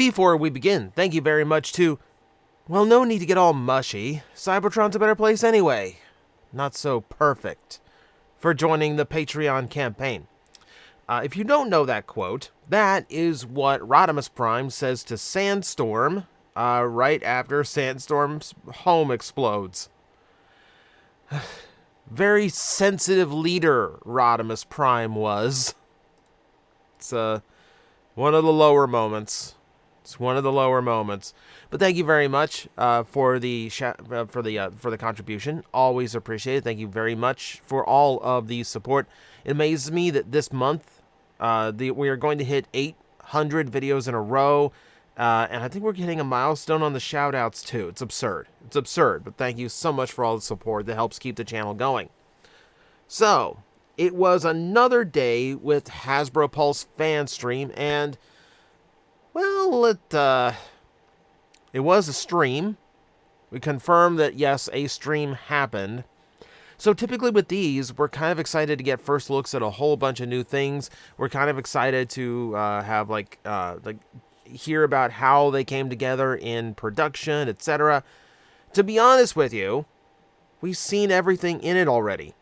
before we begin, thank you very much to, well, no need to get all mushy. Cybertron's a better place anyway. Not so perfect. For joining the Patreon campaign. If you don't know that quote, that is what Rodimus Prime says to Sandstorm right after Sandstorm's home explodes. Very sensitive leader Rodimus Prime was. It's one of the lower moments. It's one of the lower moments. But thank you very much for the contribution. Always appreciate it. Thank you very much for all of the support. It amazes me that this month we are going to hit 800 videos in a row. And I think we're hitting a milestone on the shoutouts too. It's absurd. It's absurd. But thank you so much for all the support that helps keep the channel going. So, it was another day with Hasbro Pulse fan stream, and well, it was a stream. We confirmed that, yes, a stream happened. So typically with these, we're kind of excited to get first looks at a whole bunch of new things. We're kind of excited to have, hear about how they came together in production, etc. To be honest with you, we've seen everything in it already.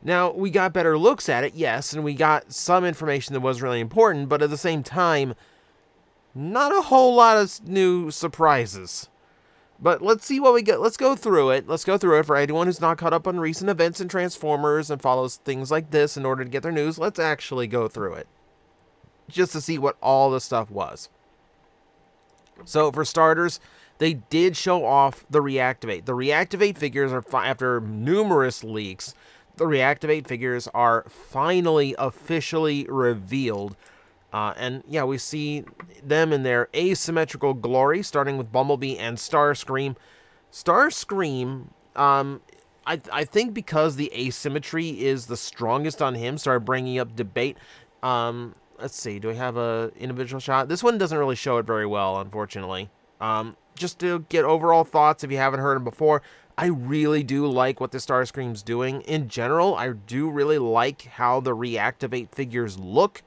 Now, we got better looks at it, yes, and we got some information that was really important, but at the same time, not a whole lot of new surprises. But let's see what we get. Let's go through it. Let's go through it for anyone who's not caught up on recent events in Transformers and follows things like this in order to get their news. Let's actually go through it, just to see what all the stuff was. So, for starters, they did show off the Reactivate. The Reactivate figures are, after numerous leaks, the Reactivate figures are finally officially revealed. And yeah, we see them in their asymmetrical glory, starting with Bumblebee and Starscream. Starscream, I think because the asymmetry is the strongest on him, started bringing up debate. Let's see, do we have a individual shot? This one doesn't really show it very well, unfortunately. Just to get overall thoughts, if you haven't heard them before, I really do like what the Starscream's doing. In general, I do really like how the Reactivate figures look.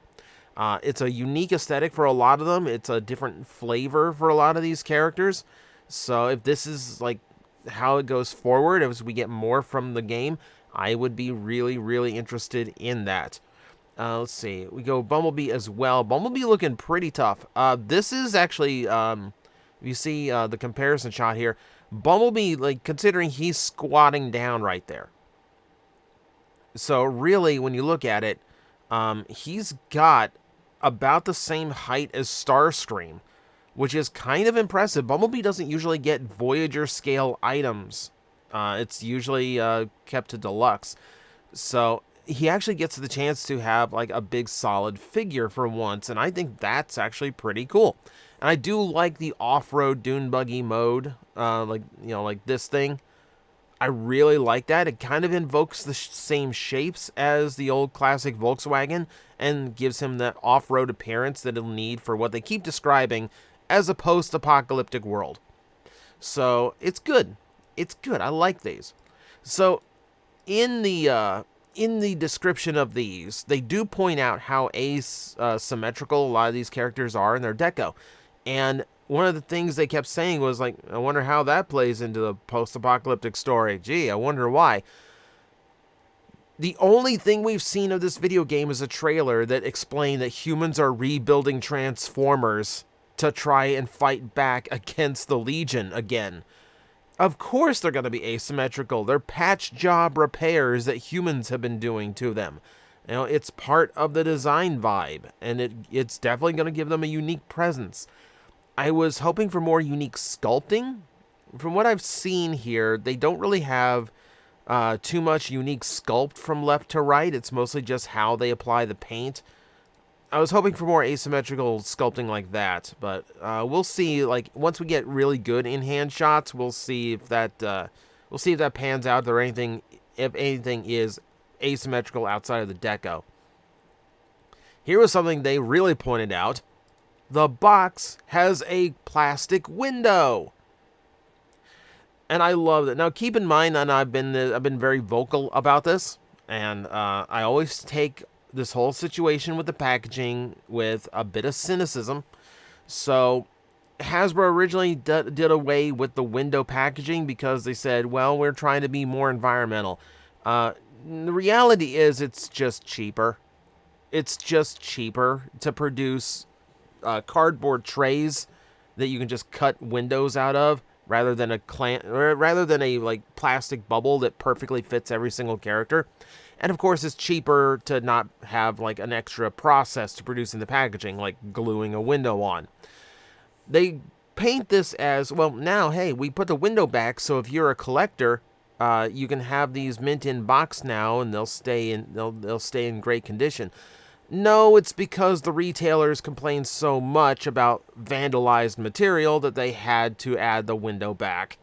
It's a unique aesthetic for a lot of them. It's a different flavor for a lot of these characters. So if this is like how it goes forward, as we get more from the game, I would be really, really interested in that. Let's see. We go Bumblebee as well. Bumblebee looking pretty tough. This is actually, you see the comparison shot here. Bumblebee, like, considering he's squatting down right there. So really, when you look at it, he's got about the same height as Starscream, which is kind of impressive. Bumblebee doesn't usually get Voyager scale items. It's usually kept to deluxe. So he actually gets the chance to have like a big solid figure for once, and I think that's actually pretty cool. And I do like the off-road dune buggy mode, like this thing. I really like that. It kind of invokes the same shapes as the old classic Volkswagen and gives him that off-road appearance that he'll need for what they keep describing as a post-apocalyptic world. So it's good. It's good. I like these. So in the description of these, they do point out how asymmetrical a lot of these characters are in their deco. And one of the things they kept saying was, like, I wonder how that plays into the post-apocalyptic story. Gee, I wonder why. The only thing we've seen of this video game is a trailer that explained that humans are rebuilding Transformers to try and fight back against the Legion again. Of course they're going to be asymmetrical. They're patch job repairs that humans have been doing to them. You know, it's part of the design vibe, and it's definitely going to give them a unique presence. I was hoping for more unique sculpting. From what I've seen here, they don't really have too much unique sculpt from left to right. It's mostly just how they apply the paint. I was hoping for more asymmetrical sculpting like that, but we'll see. Like, once we get really good in-hand shots, we'll see if that pans out, or anything, if anything is asymmetrical outside of the deco. Here was something they really pointed out. The box has a plastic window. And I love it. Now, keep in mind, and I've been very vocal about this, and I always take this whole situation with the packaging with a bit of cynicism. So Hasbro originally did away with the window packaging because they said, well, we're trying to be more environmental. The reality is it's just cheaper. It's just cheaper to produce cardboard trays that you can just cut windows out of rather than a like plastic bubble that perfectly fits every single character. And of course, it's cheaper to not have like an extra process to producing the packaging, like gluing a window on. They paint this as, well, now, hey, we put the window back, so if you're a collector, you can have these mint in box now, and they'll stay in great condition. No, it's because the retailers complained so much about vandalized material that they had to add the window back.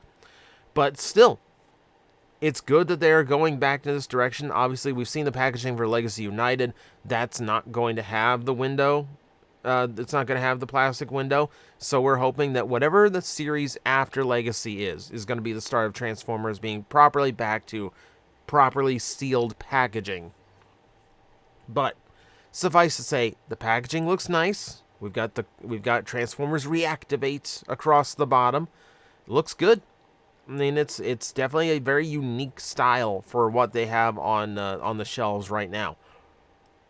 But still, it's good that they're going back in this direction. Obviously, we've seen the packaging for Legacy United. That's not going to have the window. It's not going to have the plastic window. So we're hoping that whatever the series after Legacy is going to be the start of Transformers being properly back to properly sealed packaging. But suffice to say, the packaging looks nice. We've got Transformers Reactivate across the bottom. Looks good. I mean, it's definitely a very unique style for what they have on the shelves right now.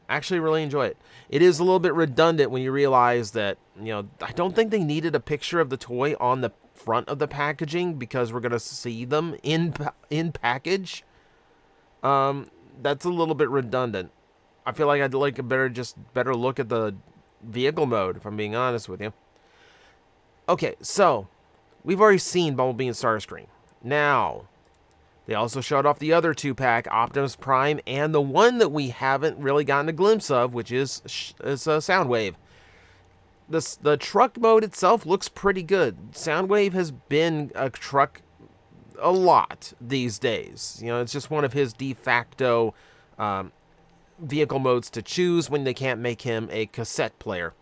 Actually, really enjoy it. It is a little bit redundant when you realize that, I don't think they needed a picture of the toy on the front of the packaging because we're gonna see them in package. That's a little bit redundant. I feel like I'd like a better look at the vehicle mode, if I'm being honest with you. Okay, so we've already seen Bumblebee and Starscream. Now, they also showed off the other 2-pack, Optimus Prime, and the one that we haven't really gotten a glimpse of, which is Soundwave. The truck mode itself looks pretty good. Soundwave has been a truck a lot these days. It's just one of his de facto vehicle modes to choose when they can't make him a cassette player.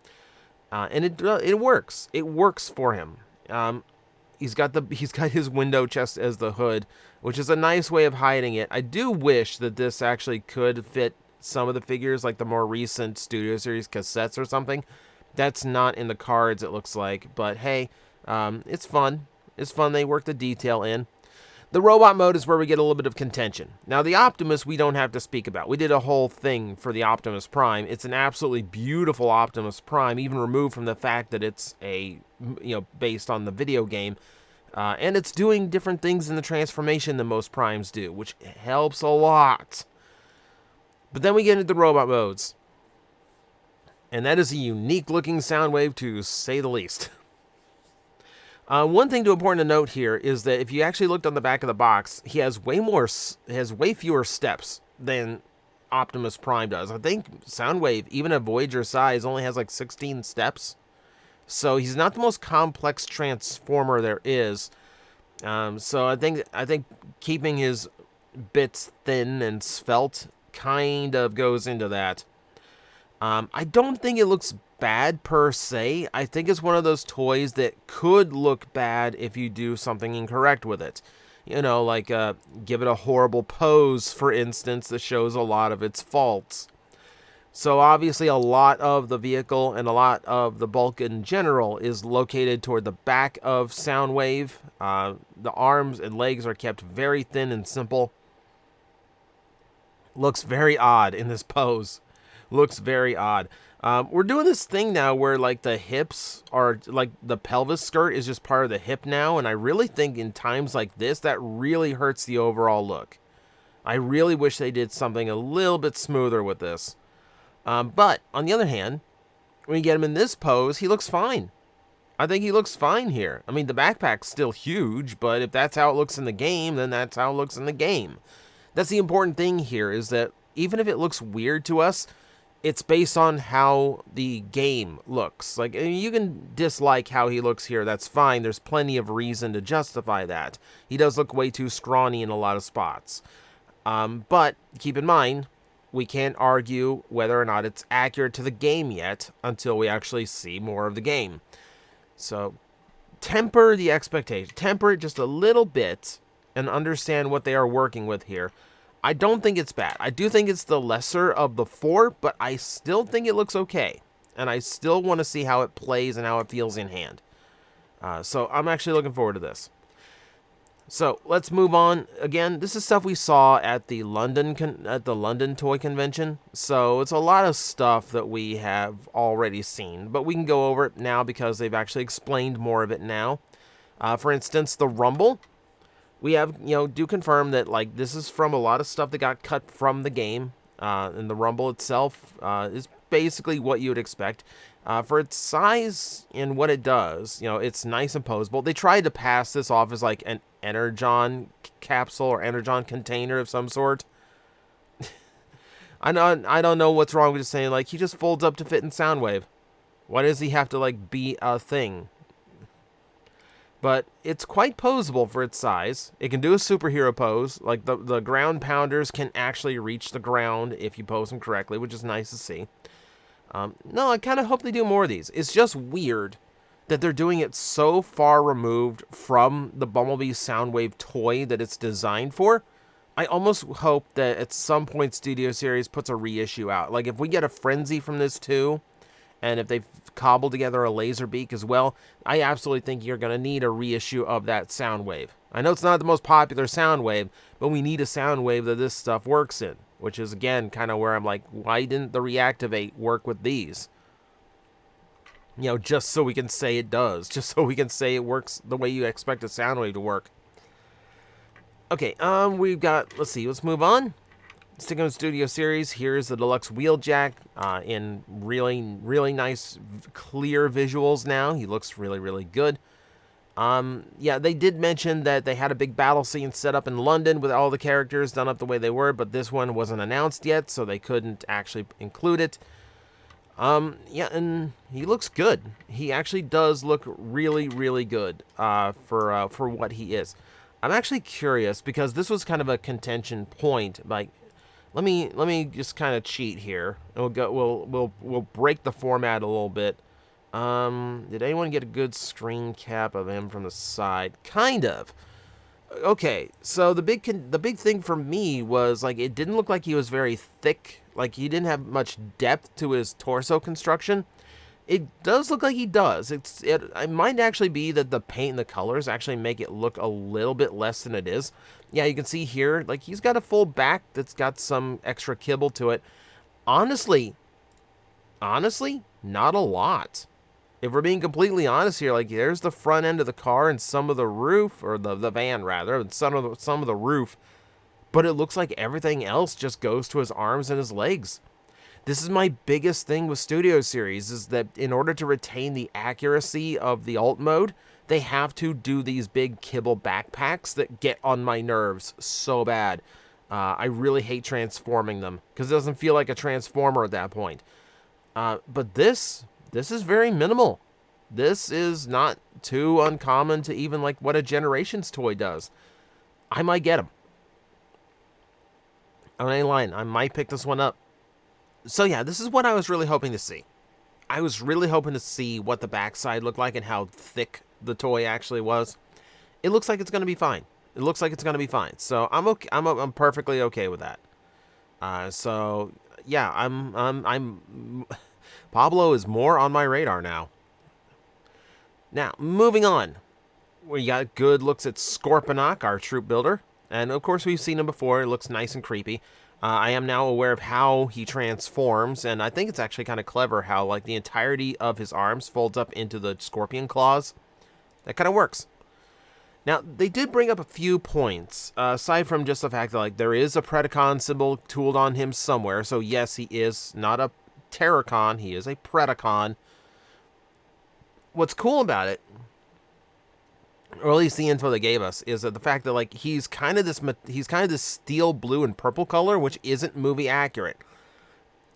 And it works. It works for him. He's got his window just as the hood, which is a nice way of hiding it. I do wish that this actually could fit some of the figures, like the more recent Studio Series cassettes or something. That's not in the cards, it looks like. But hey, it's fun. It's fun. They work the detail in. The robot mode is where we get a little bit of contention. Now, the Optimus we don't have to speak about. We did a whole thing for the Optimus Prime. It's an absolutely beautiful Optimus Prime, even removed from the fact that it's based on the video game. And it's doing different things in the transformation than most Primes do, which helps a lot. But then we get into the robot modes. And that is a unique-looking Soundwave, to say the least. One thing important to note here is that if you actually looked on the back of the box, he has way fewer steps than Optimus Prime does. I think Soundwave, even at Voyager size, only has like 16 steps. So he's not the most complex Transformer there is. So I think keeping his bits thin and svelte kind of goes into that. I don't think it looks bad per se. I think it's one of those toys that could look bad if you do something incorrect with it. Like give it a horrible pose, for instance, that shows a lot of its faults. So obviously a lot of the vehicle and a lot of the bulk in general is located toward the back of Soundwave. The arms and legs are kept very thin and simple. Looks very odd in this pose. Looks very odd. We're doing this thing now where like the hips are like the pelvis skirt is just part of the hip now. And I really think in times like this, that really hurts the overall look. I really wish they did something a little bit smoother with this. But on the other hand, when you get him in this pose, he looks fine. I think he looks fine here. I mean, the backpack's still huge, but if that's how it looks in the game, then that's how it looks in the game. That's the important thing here, is that even if it looks weird to us, it's based on how the game looks. Like, you can dislike how he looks here, that's fine. There's plenty of reason to justify that. He does look way too scrawny in a lot of spots. But keep in mind, we can't argue whether or not it's accurate to the game yet until we actually see more of the game. So temper the expectation. Temper it just a little bit and understand what they are working with here. I don't think it's bad. I do think it's the lesser of the four, but I still think it looks okay. and I still want to see how it plays and how it feels in hand. So I'm actually looking forward to this. So let's move on. Again, this is stuff we saw at the London Toy Convention. So it's a lot of stuff that we have already seen, but we can go over it now because they've actually explained more of it now. For instance, the Rumble. We have, do confirm that, like, this is from a lot of stuff that got cut from the game. And the Rumble itself is basically what you would expect. For its size and what it does, it's nice and posable. They tried to pass this off as, like, an Energon capsule or Energon container of some sort. I don't know what's wrong with just saying, like, he just folds up to fit in Soundwave. Why does he have to, like, be a thing? But it's quite posable for its size. It can do a superhero pose. Like, the ground pounders can actually reach the ground if you pose them correctly, which is nice to see. No, I kind of hope they do more of these. It's just weird that they're doing it so far removed from the Bumblebee Soundwave toy that it's designed for. I almost hope that at some point Studio Series puts a reissue out. Like, if we get a Frenzy from this too, and if they've cobbled together a Laserbeak as well, I absolutely think you're going to need a reissue of that Soundwave. I know it's not the most popular Soundwave, but we need a Soundwave that this stuff works in, which is, again, kind of where I'm like, why didn't the Reactivate work with these? Just so we can say it does. Just so we can say it works the way you expect a Soundwave to work. Okay, we've got, let's move on. Sticking with Studio Series, here's the Deluxe Wheeljack in really, really nice, clear visuals now. He looks really, really good. Yeah, they did mention that they had a big battle scene set up in London with all the characters done up the way they were, but this one wasn't announced yet, so they couldn't actually include it. Yeah, and he looks good. He actually does look really, really good for what he is. I'm actually curious because this was kind of a contention point. Like, let me just kind of cheat here. We'll break the format a little bit. Did anyone get a good screen cap of him from the side? Kind of. Okay, so the big thing for me was, like, it didn't look like he was very thick. Like, he didn't have much depth to his torso construction. It does look like he does. It might actually be that the paint and the colors actually make it look a little bit less than it is. Yeah, you can see here, like, he's got a full back that's got some extra kibble to it. Honestly, not a lot. If we're being completely honest here, like, there's the front end of the car and some of the roof, or the van rather, and some of the roof, but it looks like everything else just goes to his arms and his legs. This is my biggest thing with Studio Series, is that in order to retain the accuracy of the alt mode, they have to do these big kibble backpacks that get on my nerves so bad. I really hate transforming them, because it doesn't feel like a transformer at that point. But this is very minimal. This is not too uncommon to even like what a Generations toy does. I might get him. On any line, I might pick this one up. So yeah, this is what I was really hoping to see. I was really hoping to see what the backside looked like and how thick the toy actually was. It looks like it's going to be fine. It looks like it's going to be fine. So I'm okay. I'm perfectly okay with that. So yeah, I'm Pablo is more on my radar now. Now, moving on. We got good looks at Scorponok, our troop builder. And of course, we've seen him before. It looks nice and creepy. I am now aware of how he transforms, and I think it's actually kind of clever how, like, the entirety of his arms folds up into the scorpion claws. That kind of works. Now, they did bring up a few points, aside from just the fact that, like, there is a Predacon symbol tooled on him somewhere. So yes, he is not a Terracon, he is a Predacon. What's cool about it, or at least the info they gave us, is that the fact that, like, he's kind of this steel blue and purple color, which isn't movie accurate.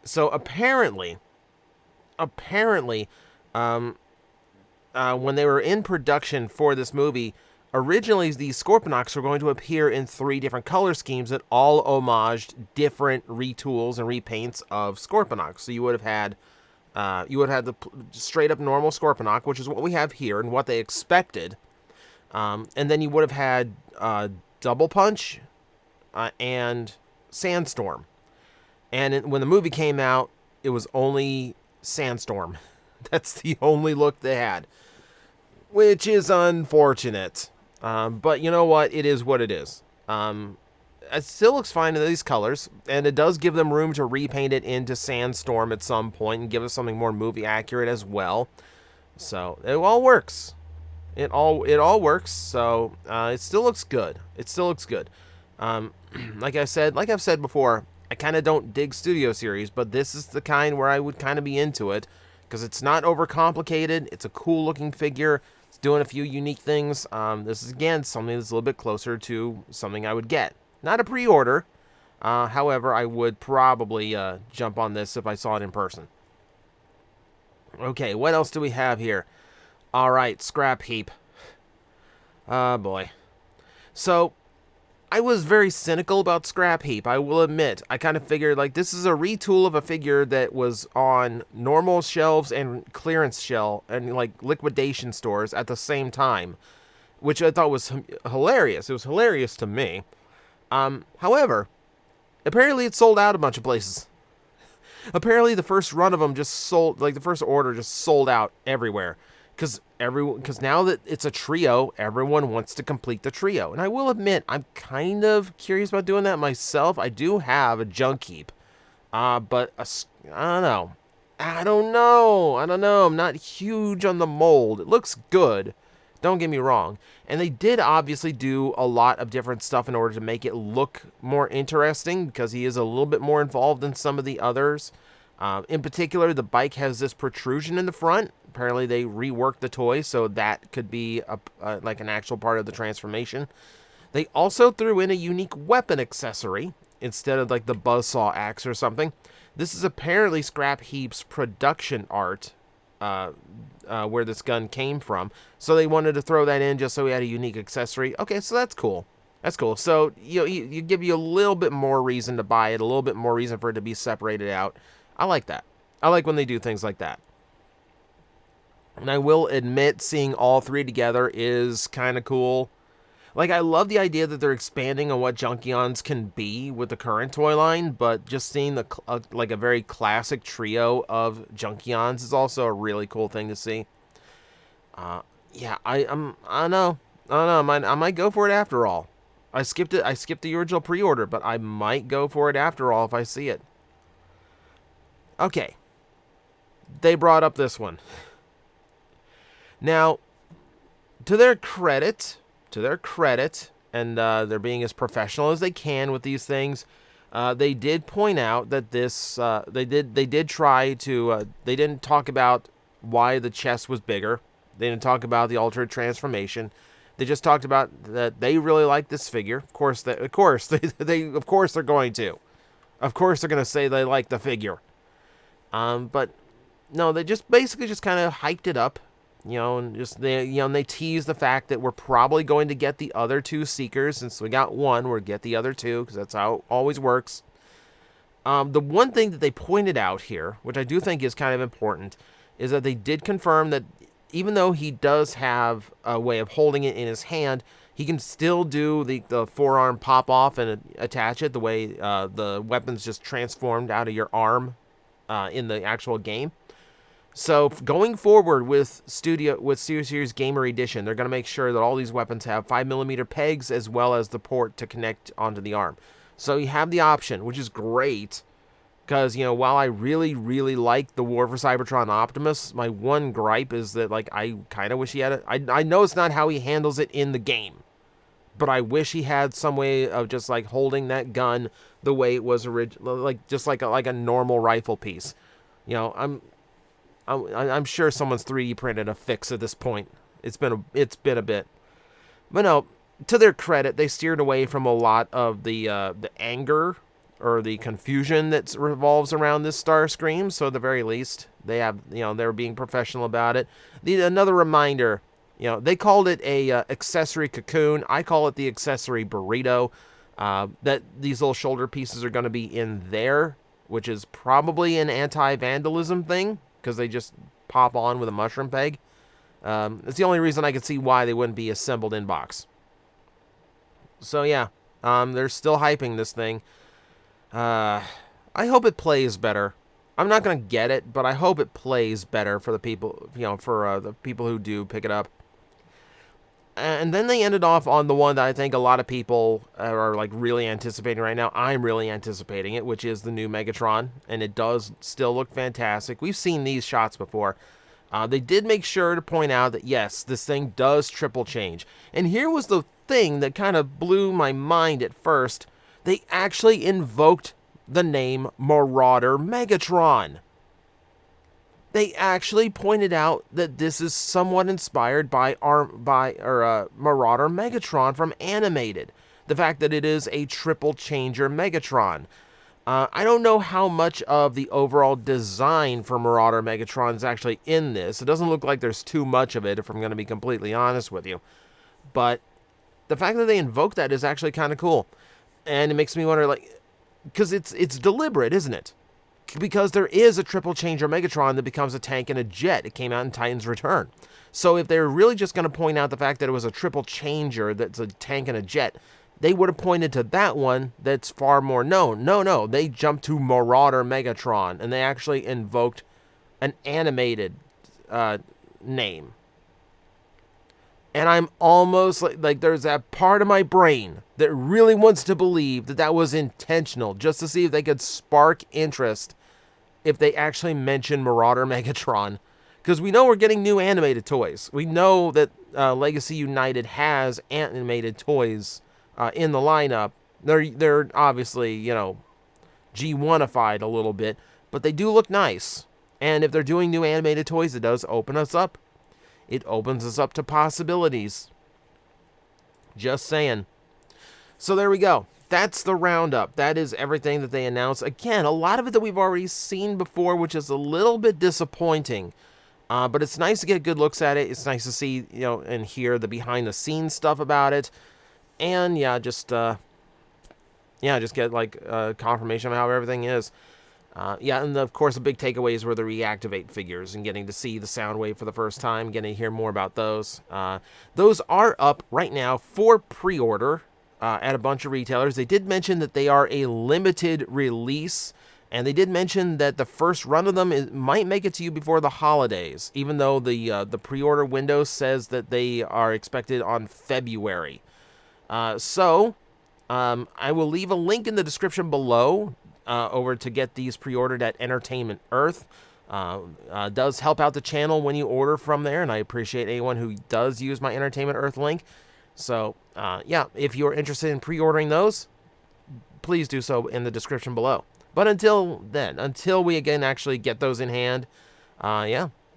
So apparently, when they were in production for this movie, originally these Scorponoks were going to appear in 3 different color schemes that all homaged different retools and repaints of Scorponok. So you would have had the straight up normal Scorponok, which is what we have here and what they expected. And then you would have had Double Punch and Sandstorm. And when the movie came out, it was only Sandstorm. That's the only look they had, which is unfortunate. But you know what? It is what it is. It still looks fine in these colors, and it does give them room to repaint it into Sandstorm at some point and give us something more movie accurate as well. So it all works. It all works. So it still looks good. It still looks good. Like I've said before, I kind of don't dig Studio Series, but this is the kind where I would kind of be into it because it's not overcomplicated. It's a cool looking figure. It's doing a few unique things. This is again something that's a little bit closer to something I would get. Not a pre-order. However, I would probably jump on this if I saw it in person. Okay, what else do we have here? All right, scrap heap. Oh boy. So I was very cynical about scrap heap, I will admit. I kind of figured like this is a retool of a figure that was on normal shelves and clearance shelf and like liquidation stores at the same time, which I thought was hilarious. It was hilarious to me. However, apparently it sold out a bunch of places. Apparently the first run of them just sold, like the first order just sold out everywhere. Because now that it's a trio, everyone wants to complete the trio. And I will admit, I'm kind of curious about doing that myself. I do have a junk heap. But I don't know. I don't know. I'm not huge on the mold. It looks good. Don't get me wrong. And they did obviously do a lot of different stuff in order to make it look more interesting because he is a little bit more involved than some of the others. In particular, the bike has this protrusion in the front. Apparently, they reworked the toy, so that could be like an actual part of the transformation. They also threw in a unique weapon accessory instead of like the buzzsaw axe or something. This is apparently Scrap Heap's production art, where this gun came from. So they wanted to throw that in just so we had a unique accessory. Okay, so that's cool. That's cool. So you give you a little bit more reason to buy it, a little bit more reason for it to be separated out. I like that. I like when they do things like that. And I will admit, seeing all three together is kind of cool. Like, I love the idea that they're expanding on what Junkions can be with the current toy line, but just seeing like a very classic trio of Junkions is also a really cool thing to see. Yeah, I don't know. I might go for it after all. I skipped it. I skipped the original pre-order, but I might go for it after all if I see it. Okay. They brought up this one. Now, to their credit, and they're being as professional as they can with these things, they did point out that this, they did try to, they didn't talk about why the chest was bigger. They didn't talk about the altered transformation. They just talked about that they really like this figure. Of course, they're going to. Of course, they're going to say they like the figure. But no, they just basically just kind of hyped it up, and they teased the fact that we're probably going to get the other two Seekers. Since we got one, we'll get the other two because that's how it always works. The one thing that they pointed out here, which I do think is kind of important, is that they did confirm that even though he does have a way of holding it in his hand, he can still do the forearm pop off and attach it the way the weapon's just transformed out of your arm in the actual game. So going forward with Studio Series Gamer Edition, they're going to make sure that all these weapons have 5mm pegs as well as the port to connect onto the arm. So you have the option, which is great. Because, while I really, really like the War for Cybertron Optimus, my one gripe is that, like, I kind of wish he had it. I know it's not how he handles it in the game. But I wish he had some way of just, like, holding that gun the way it was original, like, just like a normal rifle piece. I'm sure someone's 3D printed a fix at this point. It's been a bit. But no, to their credit, they steered away from a lot of the anger or the confusion that revolves around this Starscream. So at the very least, they have, they're being professional about it. Another reminder, they called it a accessory cocoon. I call it the accessory burrito. That these little shoulder pieces are going to be in there, which is probably an anti-vandalism thing because they just pop on with a mushroom peg. It's the only reason I can see why they wouldn't be assembled in box. So yeah, they're still hyping this thing. I hope it plays better. I'm not going to get it, but I hope it plays better for the people, for the people who do pick it up. And then they ended off on the one that I think a lot of people are like really anticipating right now. I'm really anticipating it, which is the new Megatron, and it does still look fantastic. We've seen these shots before. They did make sure to point out that, yes, this thing does triple change. And here was the thing that kind of blew my mind at first. They actually invoked the name Marauder Megatron. They actually pointed out that this is somewhat inspired by Marauder Megatron from Animated. The fact that it is a triple changer Megatron. I don't know how much of the overall design for Marauder Megatron is actually in this. It doesn't look like there's too much of it, if I'm going to be completely honest with you. But the fact that they invoke that is actually kind of cool. And it makes me wonder, like, because it's deliberate, isn't it? Because there is a triple changer Megatron that becomes a tank and a jet. It came out in Titan's Return. So if they're really just going to point out the fact that it was a triple changer that's a tank and a jet, they would have pointed to that one that's far more known. No, they jumped to Marauder Megatron, and they actually invoked an animated name. And I'm almost like there's that part of my brain that really wants to believe that that was intentional, just to see if they could spark interest if they actually mention Marauder Megatron. Because we know we're getting new animated toys. We know that Legacy United has animated toys in the lineup. They're obviously, G1-ified a little bit, but they do look nice. And if they're doing new animated toys, it does open us up. It opens us up to possibilities. Just saying. So there we go. That's the roundup. That is everything that they announced. Again, a lot of it that we've already seen before, which is a little bit disappointing. But it's nice to get good looks at it. It's nice to see, and hear the behind-the-scenes stuff about it. And, just get, confirmation of how everything is. And of course, the big takeaways were the reactivate figures and getting to see the Soundwave for the first time, getting to hear more about those. Those are up right now for pre-order at a bunch of retailers. They did mention that they are a limited release, and they did mention that the first run of them might make it to you before the holidays, even though the pre-order window says that they are expected on February. I will leave a link in the description below over to get these pre-ordered at Entertainment Earth. Does help out the channel when you order from there, and I appreciate anyone who does use my Entertainment Earth link. So, if you're interested in pre-ordering those, please do so in the description below. But until then, until we again actually get those in hand,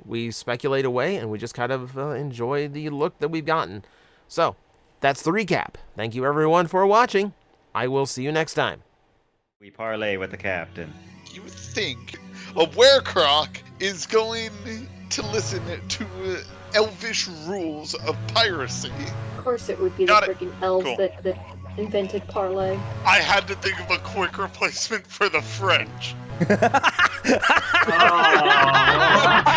we speculate away, and we just kind of enjoy the look that we've gotten. So, that's the recap. Thank you everyone for watching. I will see you next time. We parlay with the captain. You think a werecroc is going to listen to elvish rules of piracy? Of course it would be the freaking elves that invented parlay. I had to think of a quick replacement for the French.